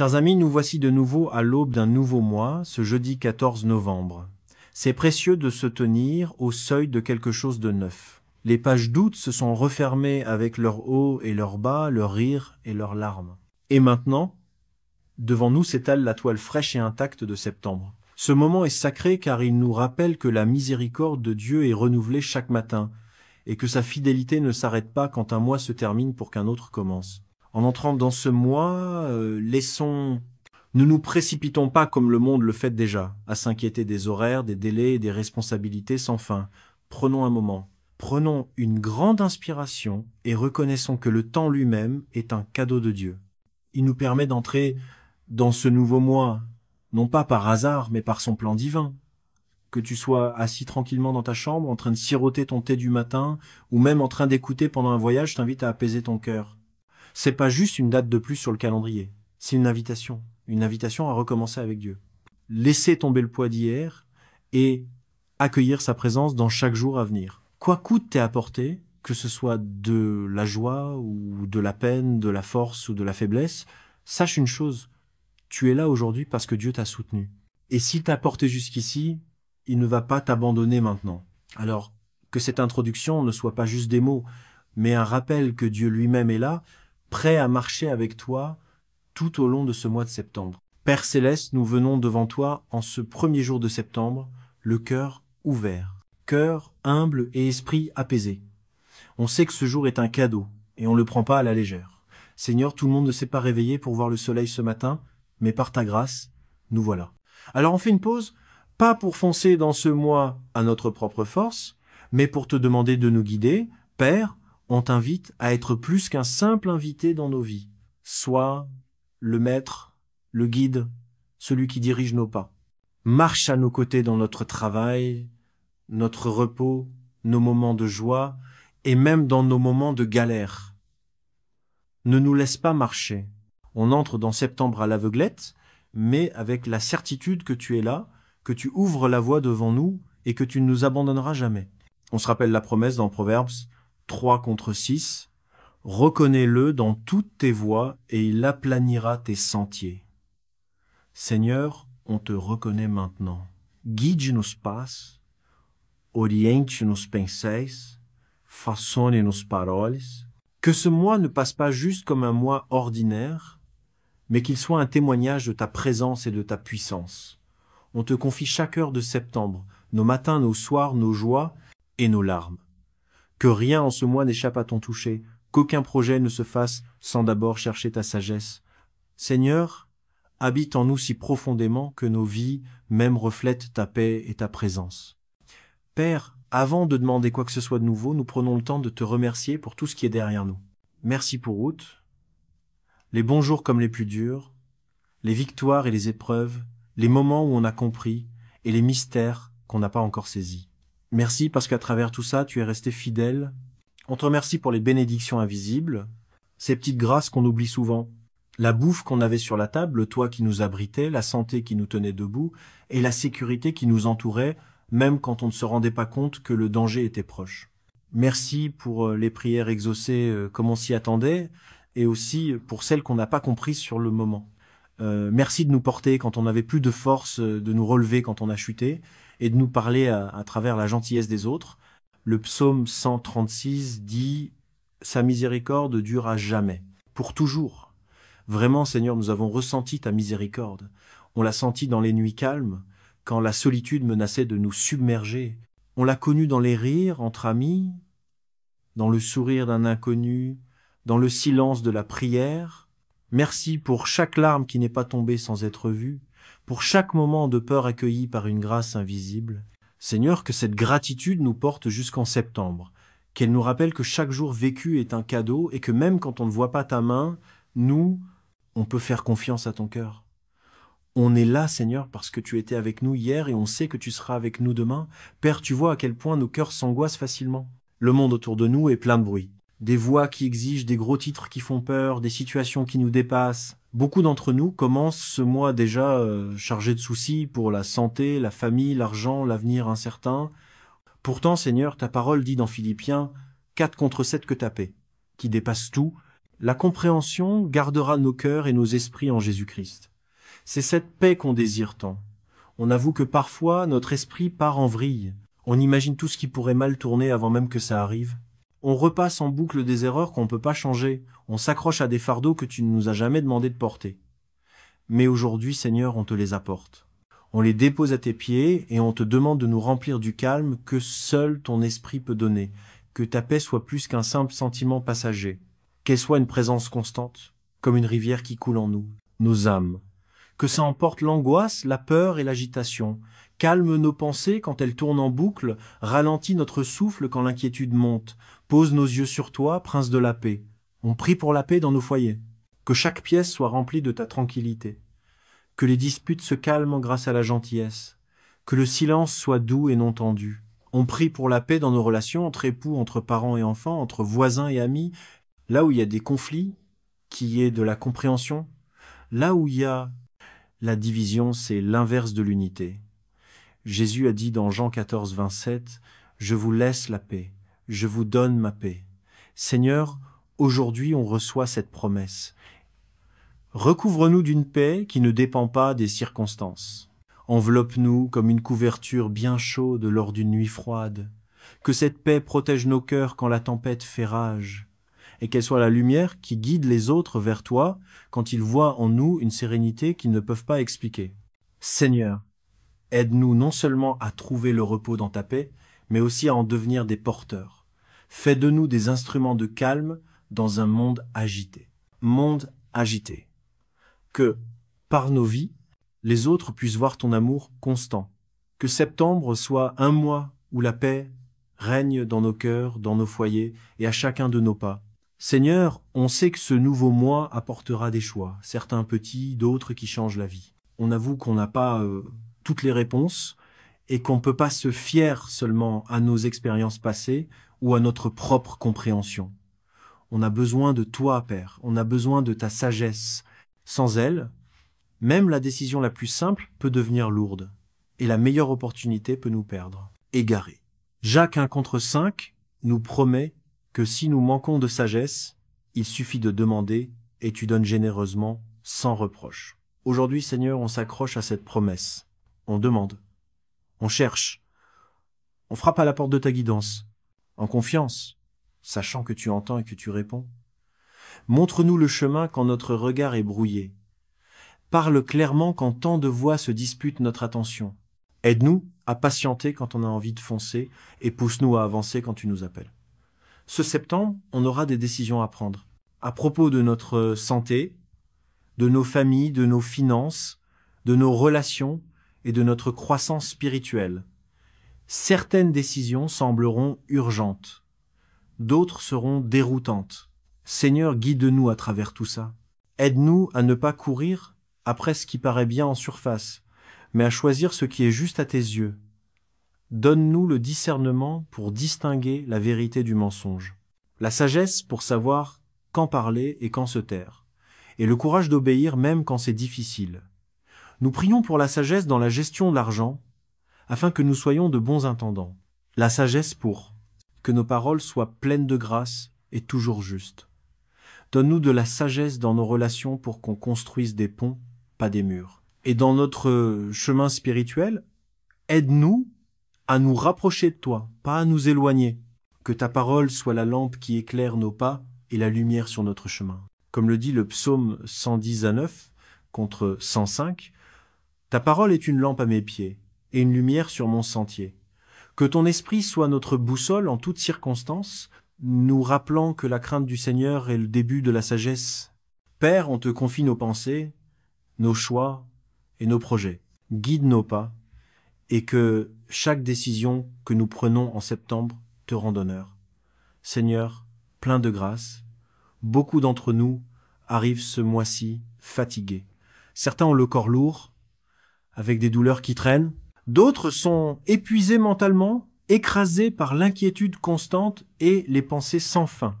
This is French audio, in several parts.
Chers amis, nous voici de nouveau à l'aube d'un nouveau mois, ce jeudi 14 novembre. C'est précieux de se tenir au seuil de quelque chose de neuf. Les pages d'août se sont refermées avec leurs hauts et leurs bas, leurs rires et leurs larmes. Et maintenant, devant nous s'étale la toile fraîche et intacte de septembre. Ce moment est sacré car il nous rappelle que la miséricorde de Dieu est renouvelée chaque matin et que sa fidélité ne s'arrête pas quand un mois se termine pour qu'un autre commence. En entrant dans ce mois, ne nous précipitons pas comme le monde le fait déjà, à s'inquiéter des horaires, des délais et des responsabilités sans fin. Prenons un moment, prenons une grande inspiration et reconnaissons que le temps lui-même est un cadeau de Dieu. Il nous permet d'entrer dans ce nouveau mois, non pas par hasard, mais par son plan divin. Que tu sois assis tranquillement dans ta chambre, en train de siroter ton thé du matin, ou même en train d'écouter pendant un voyage, je t'invite à apaiser ton cœur. C'est pas juste une date de plus sur le calendrier, c'est une invitation à recommencer avec Dieu. Laisser tomber le poids d'hier et accueillir sa présence dans chaque jour à venir. Quoi coûte t'est apporté, que ce soit de la joie ou de la peine, de la force ou de la faiblesse, sache une chose, tu es là aujourd'hui parce que Dieu t'a soutenu. Et s'il t'a porté jusqu'ici, il ne va pas t'abandonner maintenant. Alors, que cette introduction ne soit pas juste des mots, mais un rappel que Dieu lui-même est là, prêt à marcher avec toi tout au long de ce mois de septembre. Père Céleste, nous venons devant toi en ce premier jour de septembre, le cœur ouvert, cœur humble et esprit apaisé. On sait que ce jour est un cadeau et on ne le prend pas à la légère. Seigneur, tout le monde ne s'est pas réveillé pour voir le soleil ce matin, mais par ta grâce, nous voilà. Alors on fait une pause, pas pour foncer dans ce mois à notre propre force, mais pour te demander de nous guider. Père, on t'invite à être plus qu'un simple invité dans nos vies. Sois le maître, le guide, celui qui dirige nos pas. Marche à nos côtés dans notre travail, notre repos, nos moments de joie et même dans nos moments de galère. Ne nous laisse pas marcher. On entre dans septembre à l'aveuglette, mais avec la certitude que tu es là, que tu ouvres la voie devant nous et que tu ne nous abandonneras jamais. On se rappelle la promesse dans Proverbes 3:6. Reconnais-le dans toutes tes voies et il aplanira tes sentiers. Seigneur, on te reconnaît maintenant. Guide nos pas, oriente nos penséis, façonne nos paroles. Que ce mois ne passe pas juste comme un mois ordinaire, mais qu'il soit un témoignage de ta présence et de ta puissance. On te confie chaque heure de septembre, nos matins, nos soirs, nos joies et nos larmes. Que rien en ce mois n'échappe à ton toucher, qu'aucun projet ne se fasse sans d'abord chercher ta sagesse. Seigneur, habite en nous si profondément que nos vies même reflètent ta paix et ta présence. Père, avant de demander quoi que ce soit de nouveau, nous prenons le temps de te remercier pour tout ce qui est derrière nous. Merci pour août, les bons jours comme les plus durs, les victoires et les épreuves, les moments où on a compris et les mystères qu'on n'a pas encore saisis. Merci parce qu'à travers tout ça, tu es resté fidèle. On te remercie pour les bénédictions invisibles, ces petites grâces qu'on oublie souvent, la bouffe qu'on avait sur la table, le toit qui nous abritait, la santé qui nous tenait debout et la sécurité qui nous entourait, même quand on ne se rendait pas compte que le danger était proche. Merci pour les prières exaucées comme on s'y attendait et aussi pour celles qu'on n'a pas comprises sur le moment. Merci de nous porter quand on n'avait plus de force, de nous relever quand on a chuté et de nous parler à travers la gentillesse des autres. Le psaume 136 dit « Sa miséricorde dure à jamais, pour toujours ». Vraiment, Seigneur, nous avons ressenti ta miséricorde. On l'a senti dans les nuits calmes, quand la solitude menaçait de nous submerger. On l'a connue dans les rires entre amis, dans le sourire d'un inconnu, dans le silence de la prière. Merci pour chaque larme qui n'est pas tombée sans être vue, pour chaque moment de peur accueilli par une grâce invisible. Seigneur, que cette gratitude nous porte jusqu'en septembre, qu'elle nous rappelle que chaque jour vécu est un cadeau et que même quand on ne voit pas ta main, nous, on peut faire confiance à ton cœur. On est là, Seigneur, parce que tu étais avec nous hier et on sait que tu seras avec nous demain. Père, tu vois à quel point nos cœurs s'angoissent facilement. Le monde autour de nous est plein de bruit. Des voix qui exigent, des gros titres qui font peur, des situations qui nous dépassent. Beaucoup d'entre nous commencent ce mois déjà chargés de soucis pour la santé, la famille, l'argent, l'avenir incertain. Pourtant, Seigneur, ta parole dit dans Philippiens 4 contre 7 que ta paix, qui dépasse tout, La compréhension gardera nos cœurs et nos esprits en Jésus-Christ. C'est cette paix qu'on désire tant. On avoue que parfois notre esprit part en vrille. On imagine tout ce qui pourrait mal tourner avant même que ça arrive. On repasse en boucle des erreurs qu'on ne peut pas changer. On s'accroche à des fardeaux que tu ne nous as jamais demandé de porter. Mais aujourd'hui, Seigneur, on te les apporte. On les dépose à tes pieds et on te demande de nous remplir du calme que seul ton esprit peut donner. Que ta paix soit plus qu'un simple sentiment passager. Qu'elle soit une présence constante, comme une rivière qui coule en nous, nos âmes. Que ça emporte l'angoisse, la peur et l'agitation. Calme nos pensées quand elles tournent en boucle, ralentit notre souffle quand l'inquiétude monte. Pose nos yeux sur toi, prince de la paix. On prie pour la paix dans nos foyers. Que chaque pièce soit remplie de ta tranquillité. Que les disputes se calment grâce à la gentillesse. Que le silence soit doux et non tendu. On prie pour la paix dans nos relations entre époux, entre parents et enfants, entre voisins et amis. Là où il y a des conflits, qu'il y ait de la compréhension. Là où il y a la division, c'est l'inverse de l'unité. Jésus a dit dans Jean 14, 27, « Je vous laisse la paix, je vous donne ma paix. » Seigneur, aujourd'hui on reçoit cette promesse. Recouvre-nous d'une paix qui ne dépend pas des circonstances. Enveloppe-nous comme une couverture bien chaude lors d'une nuit froide. Que cette paix protège nos cœurs quand la tempête fait rage. Et qu'elle soit la lumière qui guide les autres vers toi quand ils voient en nous une sérénité qu'ils ne peuvent pas expliquer. Seigneur, aide-nous non seulement à trouver le repos dans ta paix, mais aussi à en devenir des porteurs. Fais de nous des instruments de calme dans un monde agité. Monde agité. Que, par nos vies, les autres puissent voir ton amour constant. Que septembre soit un mois où la paix règne dans nos cœurs, dans nos foyers et à chacun de nos pas. Seigneur, on sait que ce nouveau mois apportera des choix, certains petits, d'autres qui changent la vie. On avoue qu'on n'a pas toutes les réponses et qu'on ne peut pas se fier seulement à nos expériences passées ou à notre propre compréhension. On a besoin de toi, Père, on a besoin de ta sagesse. Sans elle, même la décision la plus simple peut devenir lourde et la meilleure opportunité peut nous perdre, égarés. Jacques 1:5 nous promet que si nous manquons de sagesse, il suffit de demander et tu donnes généreusement, sans reproche. Aujourd'hui, Seigneur, on s'accroche à cette promesse. On demande, on cherche, on frappe à la porte de ta guidance, en confiance, sachant que tu entends et que tu réponds. Montre-nous le chemin quand notre regard est brouillé. Parle clairement quand tant de voix se disputent notre attention. Aide-nous à patienter quand on a envie de foncer et pousse-nous à avancer quand tu nous appelles. Ce septembre, on aura des décisions à prendre. À propos de notre santé, de nos familles, de nos finances, de nos relations et de notre croissance spirituelle. Certaines décisions sembleront urgentes. D'autres seront déroutantes. Seigneur, guide-nous à travers tout ça. Aide-nous à ne pas courir après ce qui paraît bien en surface, mais à choisir ce qui est juste à tes yeux. Donne-nous le discernement pour distinguer la vérité du mensonge, la sagesse pour savoir quand parler et quand se taire, et le courage d'obéir même quand c'est difficile. Nous prions pour la sagesse dans la gestion de l'argent, afin que nous soyons de bons intendants. La sagesse pour que nos paroles soient pleines de grâce et toujours justes. Donne-nous de la sagesse dans nos relations pour qu'on construise des ponts, pas des murs. Et dans notre chemin spirituel, aide-nous à nous rapprocher de toi, pas à nous éloigner. Que ta parole soit la lampe qui éclaire nos pas et la lumière sur notre chemin. Comme le dit le psaume 110:9 contre 105, ta parole est une lampe à mes pieds et une lumière sur mon sentier. Que ton esprit soit notre boussole en toutes circonstances, nous rappelant que la crainte du Seigneur est le début de la sagesse. Père, on te confie nos pensées, nos choix et nos projets. Guide nos pas et que chaque décision que nous prenons en septembre te rende honneur. Seigneur, plein de grâce, beaucoup d'entre nous arrivent ce mois-ci fatigués. Certains ont le corps lourd, avec des douleurs qui traînent. D'autres sont épuisés mentalement, écrasés par l'inquiétude constante et les pensées sans fin.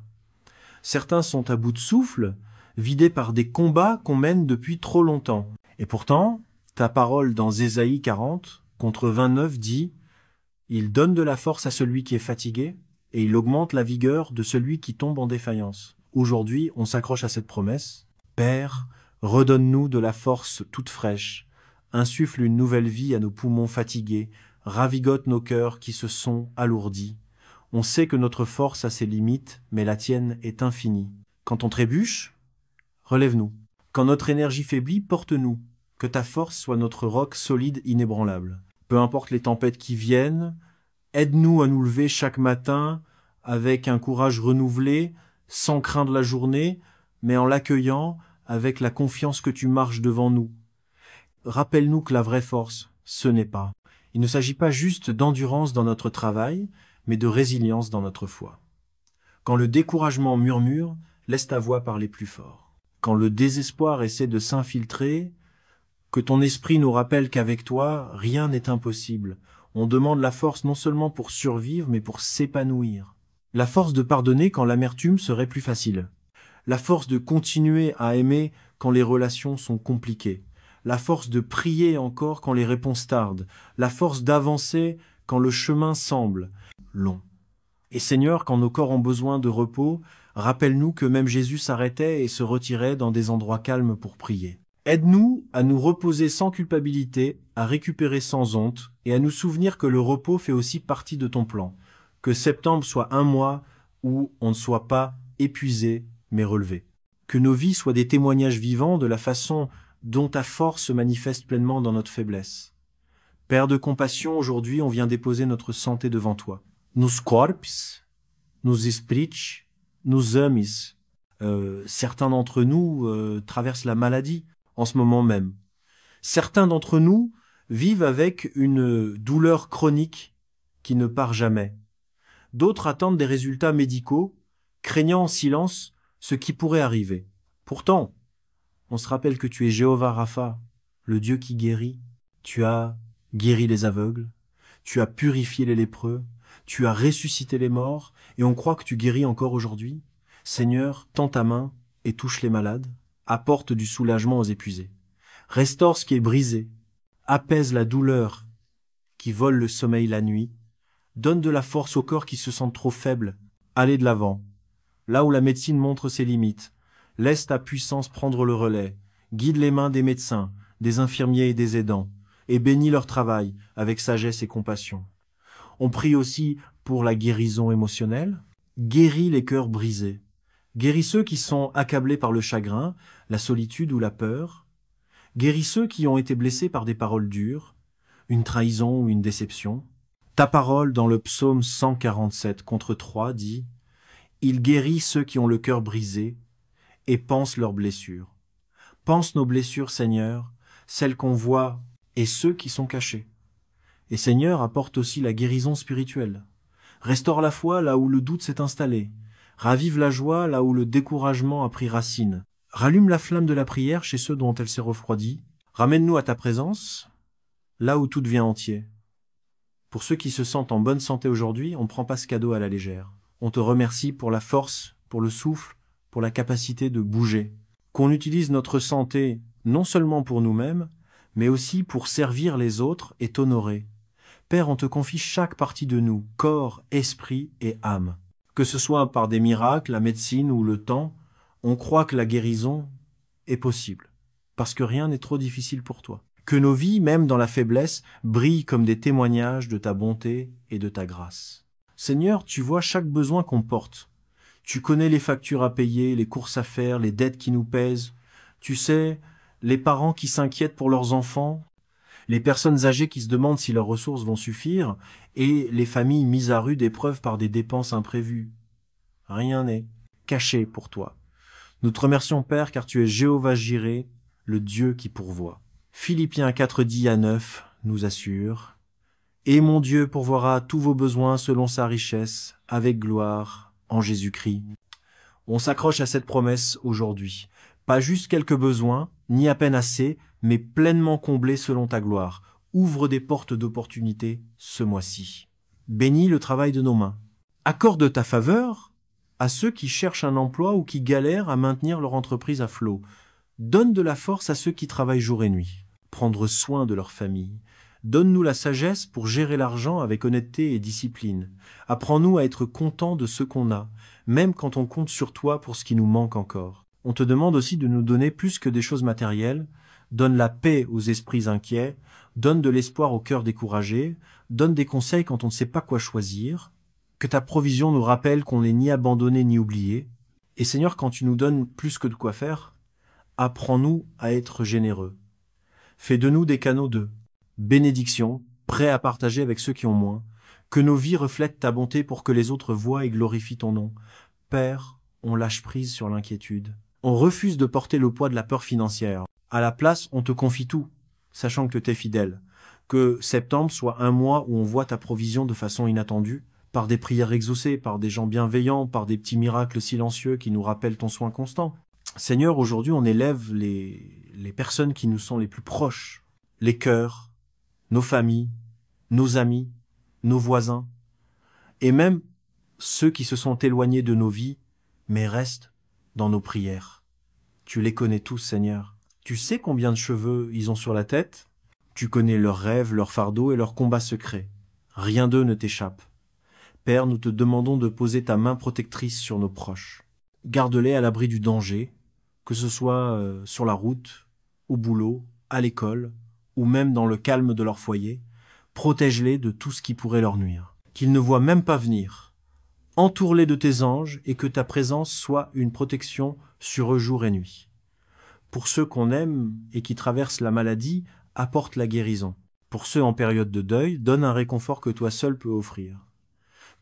Certains sont à bout de souffle, vidés par des combats qu'on mène depuis trop longtemps. Et pourtant, ta parole dans Ésaïe 40, contre 29 dit « Il donne de la force à celui qui est fatigué, et il augmente la vigueur de celui qui tombe en défaillance. » Aujourd'hui, on s'accroche à cette promesse. Père, redonne-nous de la force toute fraîche, insuffle une nouvelle vie à nos poumons fatigués, ravigote nos cœurs qui se sont alourdis. On sait que notre force a ses limites, mais la tienne est infinie. Quand on trébuche, relève-nous. Quand notre énergie faiblit, porte-nous. Que ta force soit notre roc solide, inébranlable. Peu importe les tempêtes qui viennent, aide-nous à nous lever chaque matin avec un courage renouvelé, sans craindre la journée, mais en l'accueillant avec la confiance que tu marches devant nous. Rappelle-nous que la vraie force, ce n'est pas. Il ne s'agit pas juste d'endurance dans notre travail, mais de résilience dans notre foi. Quand le découragement murmure, laisse ta voix parler plus fort. Quand le désespoir essaie de s'infiltrer, que ton esprit nous rappelle qu'avec toi, rien n'est impossible. On demande la force non seulement pour survivre, mais pour s'épanouir. La force de pardonner quand l'amertume serait plus facile. La force de continuer à aimer quand les relations sont compliquées. La force de prier encore quand les réponses tardent. La force d'avancer quand le chemin semble long. Et Seigneur, quand nos corps ont besoin de repos, rappelle-nous que même Jésus s'arrêtait et se retirait dans des endroits calmes pour prier. Aide-nous à nous reposer sans culpabilité, à récupérer sans honte et à nous souvenir que le repos fait aussi partie de ton plan. Que septembre soit un mois où on ne soit pas épuisé mais relevé. Que nos vies soient des témoignages vivants de la façon dont ta force se manifeste pleinement dans notre faiblesse. Père de compassion, aujourd'hui on vient déposer notre santé devant toi. Nos corps, nos esprits, nos âmes. Certains d'entre nous traversent la maladie en ce moment même. Certains d'entre nous vivent avec une douleur chronique qui ne part jamais. D'autres attendent des résultats médicaux, craignant en silence ce qui pourrait arriver. Pourtant, on se rappelle que tu es Jéhovah Rapha, le Dieu qui guérit. Tu as guéri les aveugles, tu as purifié les lépreux, tu as ressuscité les morts, et on croit que tu guéris encore aujourd'hui. Seigneur, tends ta main et touche les malades, apporte du soulagement aux épuisés. Restaure ce qui est brisé, apaise la douleur qui vole le sommeil la nuit, donne de la force aux corps qui se sentent trop faibles. Allez de l'avant, là où la médecine montre ses limites. Laisse ta puissance prendre le relais, guide les mains des médecins, des infirmiers et des aidants, et bénis leur travail avec sagesse et compassion. On prie aussi pour la guérison émotionnelle. Guéris les cœurs brisés. Guéris ceux qui sont accablés par le chagrin, la solitude ou la peur. Guéris ceux qui ont été blessés par des paroles dures, une trahison ou une déception. Ta parole dans le psaume 147 contre 3 dit « Il guérit ceux qui ont le cœur brisé et pense leurs blessures. Pense nos blessures, Seigneur, celles qu'on voit et ceux qui sont cachés. Et Seigneur, apporte aussi la guérison spirituelle. Restaure la foi là où le doute s'est installé. Ravive la joie là où le découragement a pris racine. Rallume la flamme de la prière chez ceux dont elle s'est refroidie. Ramène-nous à ta présence, là où tout devient entier. Pour ceux qui se sentent en bonne santé aujourd'hui, on ne prend pas ce cadeau à la légère. On te remercie pour la force, pour le souffle, pour la capacité de bouger. Qu'on utilise notre santé non seulement pour nous-mêmes, mais aussi pour servir les autres et t'honorer. Père, on te confie chaque partie de nous, corps, esprit et âme. Que ce soit par des miracles, la médecine ou le temps, on croit que la guérison est possible, parce que rien n'est trop difficile pour toi. Que nos vies, même dans la faiblesse, brillent comme des témoignages de ta bonté et de ta grâce. Seigneur, tu vois chaque besoin qu'on porte. Tu connais les factures à payer, les courses à faire, les dettes qui nous pèsent. Tu sais, les parents qui s'inquiètent pour leurs enfants, les personnes âgées qui se demandent si leurs ressources vont suffire, et les familles mises à rude épreuve par des dépenses imprévues. Rien n'est caché pour toi. Nous te remercions, Père, car tu es Jéhovah Jireh, le Dieu qui pourvoit. Philippiens 4, 10 à 9 nous assure « Et mon Dieu pourvoira tous vos besoins selon sa richesse, avec gloire, en Jésus-Christ. » On s'accroche à cette promesse aujourd'hui. Pas juste quelques besoins, ni à peine assez, mais pleinement comblés selon ta gloire. Ouvre des portes d'opportunité ce mois-ci. Bénis le travail de nos mains. Accorde ta faveur à ceux qui cherchent un emploi ou qui galèrent à maintenir leur entreprise à flot. Donne de la force à ceux qui travaillent jour et nuit. Prendre soin de leur famille. Donne-nous la sagesse pour gérer l'argent avec honnêteté et discipline. Apprends-nous à être contents de ce qu'on a, même quand on compte sur toi pour ce qui nous manque encore. On te demande aussi de nous donner plus que des choses matérielles. Donne la paix aux esprits inquiets, donne de l'espoir aux cœurs découragés, donne des conseils quand on ne sait pas quoi choisir. Que ta provision nous rappelle qu'on n'est ni abandonné ni oublié. Et Seigneur, quand tu nous donnes plus que de quoi faire, apprends-nous à être généreux. Fais de nous des canaux de bénédiction, prêts à partager avec ceux qui ont moins. Que nos vies reflètent ta bonté pour que les autres voient et glorifient ton nom. Père, on lâche prise sur l'inquiétude. On refuse de porter le poids de la peur financière. À la place, on te confie tout, sachant que tu es fidèle. Que septembre soit un mois où on voit ta provision de façon inattendue, par des prières exaucées, par des gens bienveillants, par des petits miracles silencieux qui nous rappellent ton soin constant. Seigneur, aujourd'hui, on élève les personnes qui nous sont les plus proches, les cœurs, nos familles, nos amis, nos voisins, et même ceux qui se sont éloignés de nos vies, mais restent dans nos prières. Tu les connais tous, Seigneur. Tu sais combien de cheveux ils ont sur la tête. Tu connais leurs rêves, leurs fardeaux et leurs combats secrets. Rien d'eux ne t'échappe. Père, nous te demandons de poser ta main protectrice sur nos proches. Garde-les à l'abri du danger, que ce soit sur la route, au boulot, à l'école, ou même dans le calme de leur foyer. Protège-les de tout ce qui pourrait leur nuire. Qu'ils ne voient même pas venir. Entoure-les de tes anges et que ta présence soit une protection sur eux jour et nuit. Pour ceux qu'on aime et qui traversent la maladie, apporte la guérison. Pour ceux en période de deuil, donne un réconfort que toi seul peux offrir.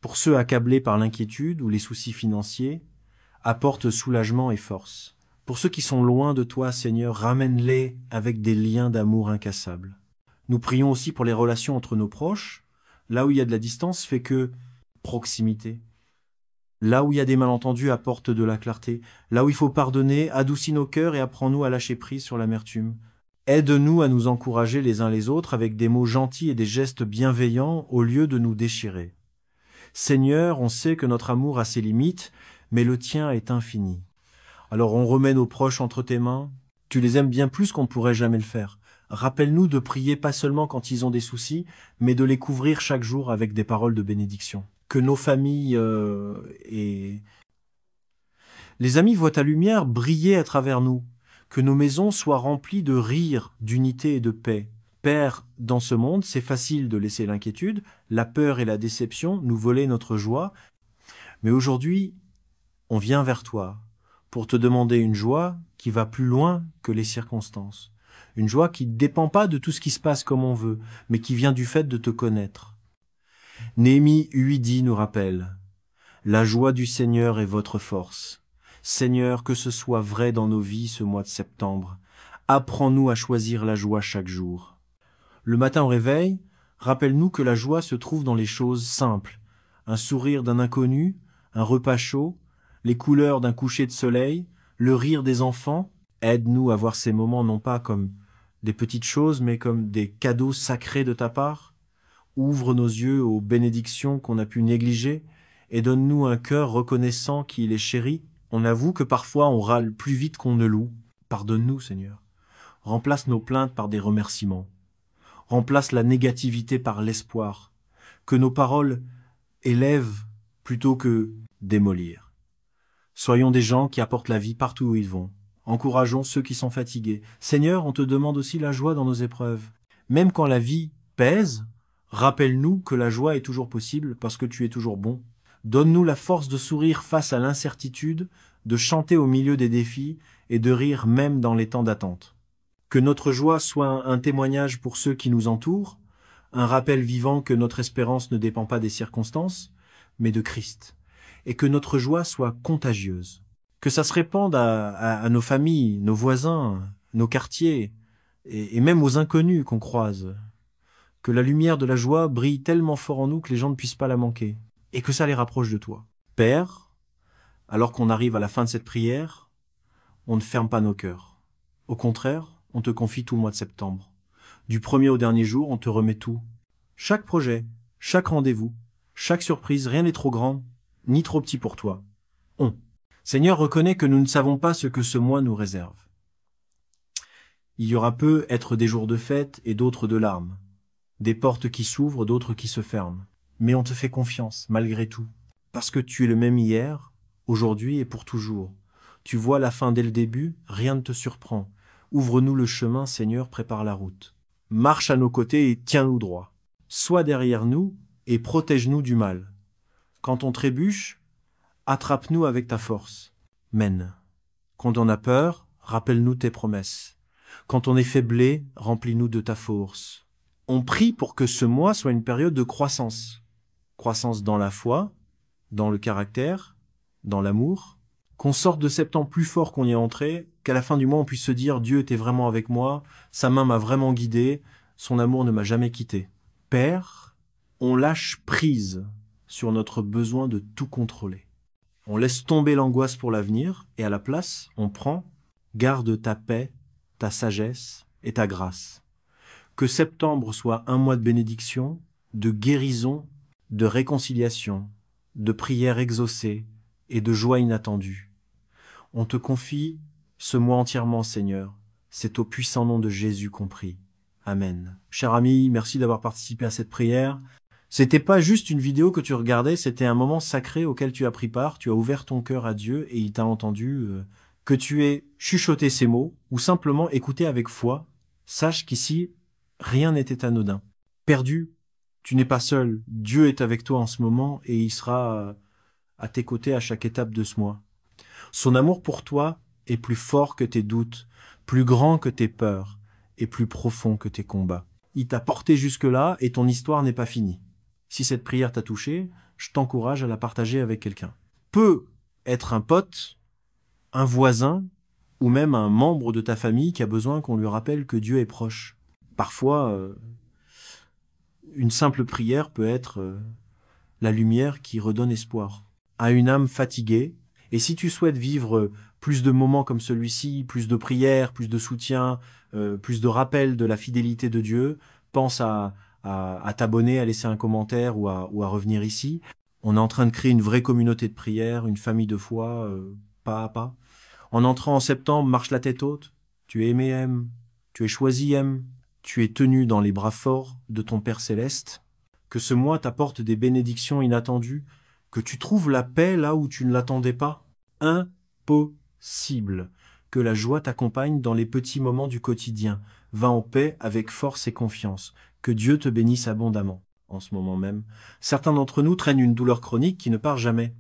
Pour ceux accablés par l'inquiétude ou les soucis financiers, apporte soulagement et force. Pour ceux qui sont loin de toi, Seigneur, ramène-les avec des liens d'amour incassables. Nous prions aussi pour les relations entre nos proches. Là où il y a de la distance, fais que proximité. Là où il y a des malentendus, apporte de la clarté. Là où il faut pardonner, adoucis nos cœurs et apprends-nous à lâcher prise sur l'amertume. Aide-nous à nous encourager les uns les autres avec des mots gentils et des gestes bienveillants au lieu de nous déchirer. Seigneur, on sait que notre amour a ses limites, mais le tien est infini. Alors on remet nos proches entre tes mains. Tu les aimes bien plus qu'on ne pourrait jamais le faire. Rappelle-nous de prier pas seulement quand ils ont des soucis, mais de les couvrir chaque jour avec des paroles de bénédiction. Que nos familles et les amis voient ta lumière briller à travers nous. Que nos maisons soient remplies de rire, d'unité et de paix. Père, dans ce monde, c'est facile de laisser l'inquiétude, la peur et la déception nous voler notre joie. Mais aujourd'hui, on vient vers toi pour te demander une joie qui va plus loin que les circonstances. Une joie qui ne dépend pas de tout ce qui se passe comme on veut, mais qui vient du fait de te connaître. Néhémie 8:10 nous rappelle « La joie du Seigneur est votre force. Seigneur, que ce soit vrai dans nos vies ce mois de septembre. Apprends-nous à choisir la joie chaque jour. » Le matin au réveil, rappelle-nous que la joie se trouve dans les choses simples. Un sourire d'un inconnu, un repas chaud, les couleurs d'un coucher de soleil, le rire des enfants. Aide-nous à voir ces moments non pas comme des petites choses, mais comme des cadeaux sacrés de ta part. Ouvre nos yeux aux bénédictions qu'on a pu négliger et donne-nous un cœur reconnaissant qu'il est chéri. On avoue que parfois on râle plus vite qu'on ne loue. Pardonne-nous, Seigneur. Remplace nos plaintes par des remerciements. Remplace la négativité par l'espoir. Que nos paroles élèvent plutôt que démolir. Soyons des gens qui apportent la vie partout où ils vont. Encourageons ceux qui sont fatigués. Seigneur, on te demande aussi la joie dans nos épreuves. Même quand la vie pèse, rappelle-nous que la joie est toujours possible parce que tu es toujours bon. Donne-nous la force de sourire face à l'incertitude, de chanter au milieu des défis et de rire même dans les temps d'attente. Que notre joie soit un témoignage pour ceux qui nous entourent, un rappel vivant que notre espérance ne dépend pas des circonstances, mais de Christ, et que notre joie soit contagieuse. Que ça se répande à nos familles, nos voisins, nos quartiers, et même aux inconnus qu'on croise. Que la lumière de la joie brille tellement fort en nous que les gens ne puissent pas la manquer, et que ça les rapproche de toi. Père, alors qu'on arrive à la fin de cette prière, on ne ferme pas nos cœurs. Au contraire, on te confie tout le mois de septembre. Du premier au dernier jour, on te remet tout. Chaque projet, chaque rendez-vous, chaque surprise, rien n'est trop grand, ni trop petit pour toi. Seigneur, reconnais que nous ne savons pas ce que ce mois nous réserve. Il y aura peut être des jours de fête et d'autres de larmes. Des portes qui s'ouvrent, d'autres qui se ferment. Mais on te fait confiance, malgré tout. Parce que tu es le même hier, aujourd'hui et pour toujours. Tu vois la fin dès le début, rien ne te surprend. Ouvre-nous le chemin, Seigneur, prépare la route. Marche à nos côtés et tiens-nous droit. Sois derrière nous et protège-nous du mal. Quand on trébuche, attrape-nous avec ta force. Mène. Quand on a peur, rappelle-nous tes promesses. Quand on est faiblé, remplis-nous de ta force. On prie pour que ce mois soit une période de croissance. Croissance dans la foi, dans le caractère, dans l'amour. Qu'on sorte de septembre plus fort qu'on y est entré, qu'à la fin du mois on puisse se dire « Dieu était vraiment avec moi, sa main m'a vraiment guidé, son amour ne m'a jamais quitté ». Père, on lâche prise sur notre besoin de tout contrôler. On laisse tomber l'angoisse pour l'avenir et à la place, on prend « Garde ta paix, ta sagesse et ta grâce ». Que septembre soit un mois de bénédiction, de guérison, de réconciliation, de prières exaucées et de joie inattendue. On te confie ce mois entièrement, Seigneur. C'est au puissant nom de Jésus qu'on prie. Amen. Cher ami, merci d'avoir participé à cette prière. C'était pas juste une vidéo que tu regardais, c'était un moment sacré auquel tu as pris part. Tu as ouvert ton cœur à Dieu et il t'a entendu. Que tu aies chuchoté ces mots ou simplement écouté avec foi, sache qu'ici, rien n'était anodin. Perdu, tu n'es pas seul. Dieu est avec toi en ce moment et il sera à tes côtés à chaque étape de ce mois. Son amour pour toi est plus fort que tes doutes, plus grand que tes peurs et plus profond que tes combats. Il t'a porté jusque-là et ton histoire n'est pas finie. Si cette prière t'a touché, je t'encourage à la partager avec quelqu'un. Peut être un pote, un voisin ou même un membre de ta famille qui a besoin qu'on lui rappelle que Dieu est proche. Parfois, une simple prière peut être la lumière qui redonne espoir à une âme fatiguée. Et si tu souhaites vivre plus de moments comme celui-ci, plus de prières, plus de soutien, plus de rappel de la fidélité de Dieu, pense à t'abonner, à laisser un commentaire ou à revenir ici. On est en train de créer une vraie communauté de prière, une famille de foi, pas à pas. En entrant en septembre, marche la tête haute. Tu es aimé, aime. Tu es choisi, aime. Tu es tenu dans les bras forts de ton Père Céleste. Que ce mois t'apporte des bénédictions inattendues, que tu trouves la paix là où tu ne l'attendais pas. Impossible. Que la joie t'accompagne dans les petits moments du quotidien. Va en paix avec force et confiance. Que Dieu te bénisse abondamment. En ce moment même, certains d'entre nous traînent une douleur chronique qui ne part jamais.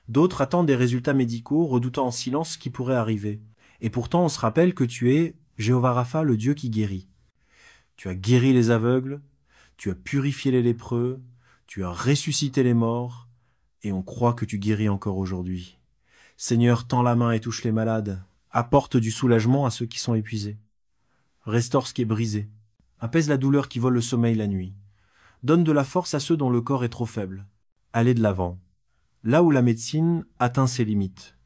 D'autres attendent des résultats médicaux, redoutant en silence ce qui pourrait arriver. Et pourtant, on se rappelle que tu es Jéhovah Rapha, le Dieu qui guérit. Tu as guéri les aveugles, tu as purifié les lépreux, tu as ressuscité les morts, et on croit que tu guéris encore aujourd'hui. Seigneur, tends la main et touche les malades, apporte du soulagement à ceux qui sont épuisés. Restaure ce qui est brisé, apaise la douleur qui vole le sommeil la nuit. Donne de la force à ceux dont le corps est trop faible. Allez de l'avant, là où la médecine atteint ses limites.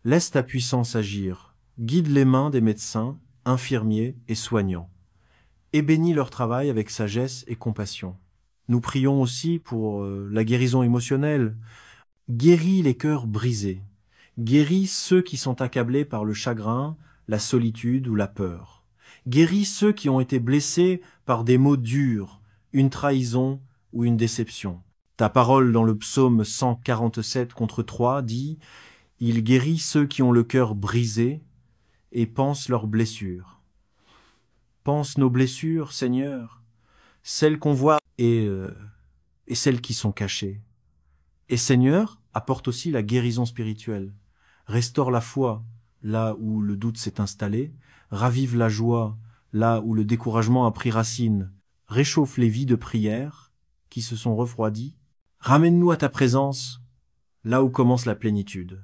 Laisse ta puissance agir, guide les mains des médecins, infirmiers et soignants. Et bénis leur travail avec sagesse et compassion. Nous prions aussi pour la guérison émotionnelle. Guéris les cœurs brisés. Guéris ceux qui sont accablés par le chagrin, la solitude ou la peur. Guéris ceux qui ont été blessés par des mots durs, une trahison ou une déception. Ta parole dans le psaume 147 contre 3 dit « Il guérit ceux qui ont le cœur brisé et pense leurs blessures. » Pense nos blessures, Seigneur, celles qu'on voit et celles qui sont cachées. Et Seigneur, apporte aussi la guérison spirituelle. Restaure la foi là où le doute s'est installé, ravive la joie là où le découragement a pris racine, réchauffe les vies de prière qui se sont refroidies, ramène-nous à ta présence là où commence la plénitude.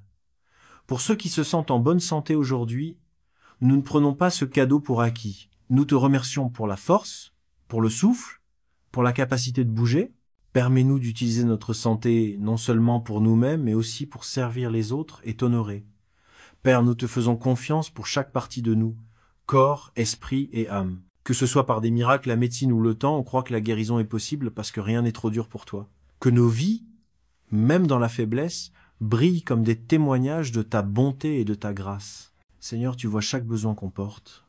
Pour ceux qui se sentent en bonne santé aujourd'hui, nous ne prenons pas ce cadeau pour acquis. Nous te remercions pour la force, pour le souffle, pour la capacité de bouger. Permets-nous d'utiliser notre santé non seulement pour nous-mêmes, mais aussi pour servir les autres et t'honorer. Père, nous te faisons confiance pour chaque partie de nous, corps, esprit et âme. Que ce soit par des miracles, la médecine ou le temps, on croit que la guérison est possible parce que rien n'est trop dur pour toi. Que nos vies, même dans la faiblesse, brillent comme des témoignages de ta bonté et de ta grâce. Seigneur, tu vois chaque besoin qu'on porte.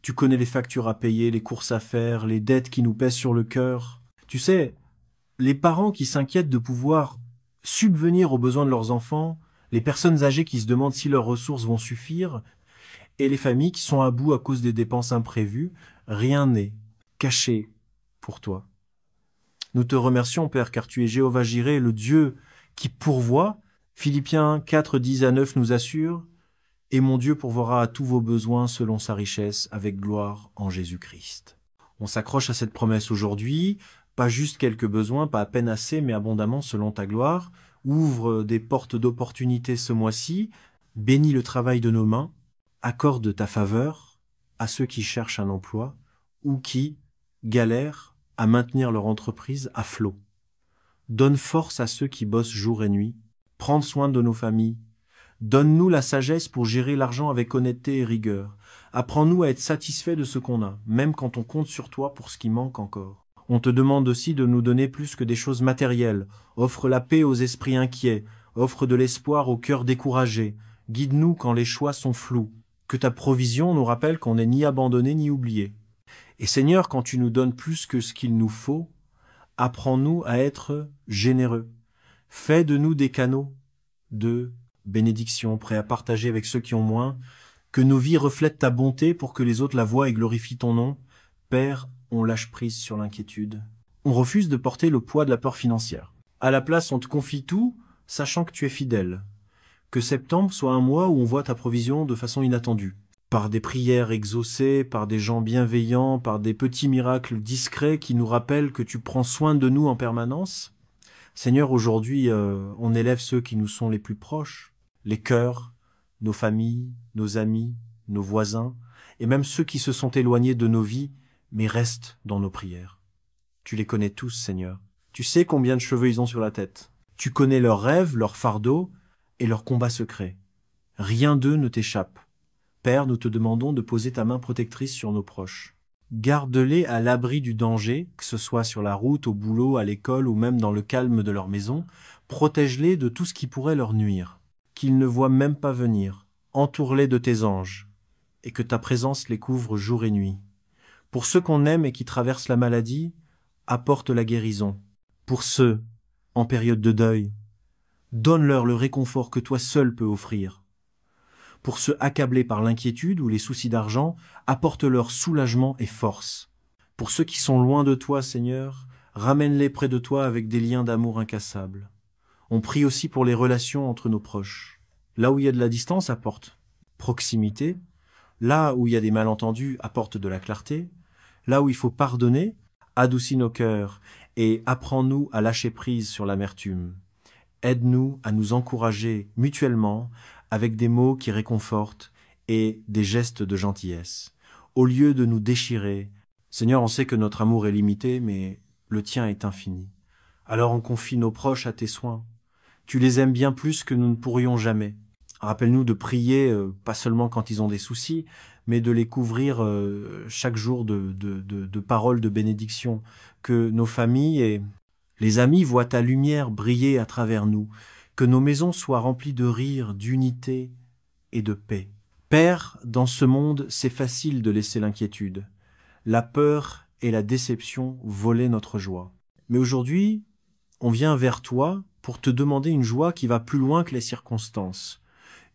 Tu connais les factures à payer, les courses à faire, les dettes qui nous pèsent sur le cœur. Tu sais, les parents qui s'inquiètent de pouvoir subvenir aux besoins de leurs enfants, les personnes âgées qui se demandent si leurs ressources vont suffire, et les familles qui sont à bout à cause des dépenses imprévues, rien n'est caché pour toi. Nous te remercions, Père, car tu es Jéhovah Jireh, le Dieu qui pourvoit. Philippiens 4, 10 à 9 nous assure, « Et mon Dieu pourvoira à tous vos besoins selon sa richesse, avec gloire en Jésus-Christ. » On s'accroche à cette promesse aujourd'hui, pas juste quelques besoins, pas à peine assez, mais abondamment selon ta gloire. Ouvre des portes d'opportunité ce mois-ci, bénis le travail de nos mains, accorde ta faveur à ceux qui cherchent un emploi ou qui galèrent à maintenir leur entreprise à flot. Donne force à ceux qui bossent jour et nuit. Prends soin de nos familles. Donne-nous la sagesse pour gérer l'argent avec honnêteté et rigueur. Apprends-nous à être satisfaits de ce qu'on a, même quand on compte sur toi pour ce qui manque encore. On te demande aussi de nous donner plus que des choses matérielles. Offre la paix aux esprits inquiets. Offre de l'espoir aux cœurs découragés. Guide-nous quand les choix sont flous. Que ta provision nous rappelle qu'on n'est ni abandonné ni oublié. Et Seigneur, quand tu nous donnes plus que ce qu'il nous faut, apprends-nous à être généreux. Fais de nous des canaux de bénédiction, prêts à partager avec ceux qui ont moins. Que nos vies reflètent ta bonté pour que les autres la voient et glorifient ton nom. Père, on lâche prise sur l'inquiétude. On refuse de porter le poids de la peur financière. À la place, on te confie tout, sachant que tu es fidèle. Que septembre soit un mois où on voit ta provision de façon inattendue. Par des prières exaucées, par des gens bienveillants, par des petits miracles discrets qui nous rappellent que tu prends soin de nous en permanence. Seigneur, aujourd'hui, on élève ceux qui nous sont les plus proches, les cœurs, nos familles, nos amis, nos voisins, et même ceux qui se sont éloignés de nos vies, mais restent dans nos prières. Tu les connais tous, Seigneur. Tu sais combien de cheveux ils ont sur la tête. Tu connais leurs rêves, leurs fardeaux et leurs combats secrets. Rien d'eux ne t'échappe. Père, nous te demandons de poser ta main protectrice sur nos proches. Garde-les à l'abri du danger, que ce soit sur la route, au boulot, à l'école ou même dans le calme de leur maison. Protège-les de tout ce qui pourrait leur nuire, qu'ils ne voient même pas venir. Entoure-les de tes anges, et que ta présence les couvre jour et nuit. Pour ceux qu'on aime et qui traversent la maladie, apporte la guérison. Pour ceux en période de deuil, donne-leur le réconfort que toi seul peux offrir. Pour ceux accablés par l'inquiétude ou les soucis d'argent, apporte-leur soulagement et force. Pour ceux qui sont loin de toi, Seigneur, ramène-les près de toi avec des liens d'amour incassables. On prie aussi pour les relations entre nos proches. Là où il y a de la distance, apporte proximité. Là où il y a des malentendus, apporte de la clarté. Là où il faut pardonner, adoucis nos cœurs et apprends-nous à lâcher prise sur l'amertume. Aide-nous à nous encourager mutuellement avec des mots qui réconfortent et des gestes de gentillesse. Au lieu de nous déchirer, Seigneur, on sait que notre amour est limité, mais le tien est infini. Alors on confie nos proches à tes soins. Tu les aimes bien plus que nous ne pourrions jamais. Rappelle-nous de prier, pas seulement quand ils ont des soucis, mais de les couvrir chaque jour de paroles de bénédiction. Que nos familles et les amis voient ta lumière briller à travers nous. Que nos maisons soient remplies de rire, d'unité et de paix. Père, dans ce monde, c'est facile de laisser l'inquiétude. La peur et la déception volaient notre joie. Mais aujourd'hui, on vient vers toi pour te demander une joie qui va plus loin que les circonstances.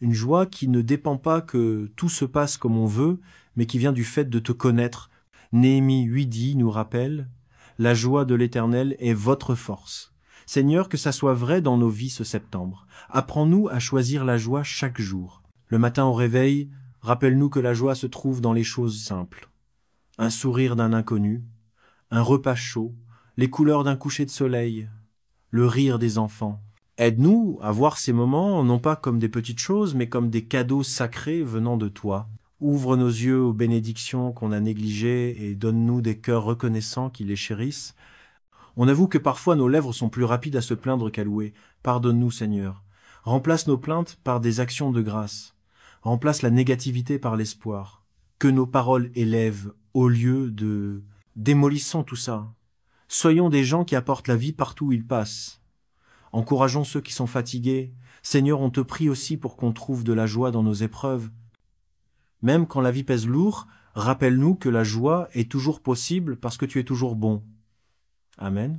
Une joie qui ne dépend pas que tout se passe comme on veut, mais qui vient du fait de te connaître. Néhémie 8:10 nous rappelle « La joie de l'Éternel est votre force ». Seigneur, que ça soit vrai dans nos vies ce septembre. Apprends-nous à choisir la joie chaque jour. Le matin au réveil, rappelle-nous que la joie se trouve dans les choses simples. Un sourire d'un inconnu, un repas chaud, les couleurs d'un coucher de soleil, le rire des enfants. Aide-nous à voir ces moments non pas comme des petites choses, mais comme des cadeaux sacrés venant de toi. Ouvre nos yeux aux bénédictions qu'on a négligées et donne-nous des cœurs reconnaissants qui les chérissent. On avoue que parfois nos lèvres sont plus rapides à se plaindre qu'à louer. Pardonne-nous, Seigneur. Remplace nos plaintes par des actions de grâce. Remplace la négativité par l'espoir. Que nos paroles élèvent au lieu de... Démolissons tout ça. Soyons des gens qui apportent la vie partout où ils passent. Encourageons ceux qui sont fatigués. Seigneur, on te prie aussi pour qu'on trouve de la joie dans nos épreuves. Même quand la vie pèse lourd, Rappelle-nous que la joie est toujours possible parce que tu es toujours bon. Amen.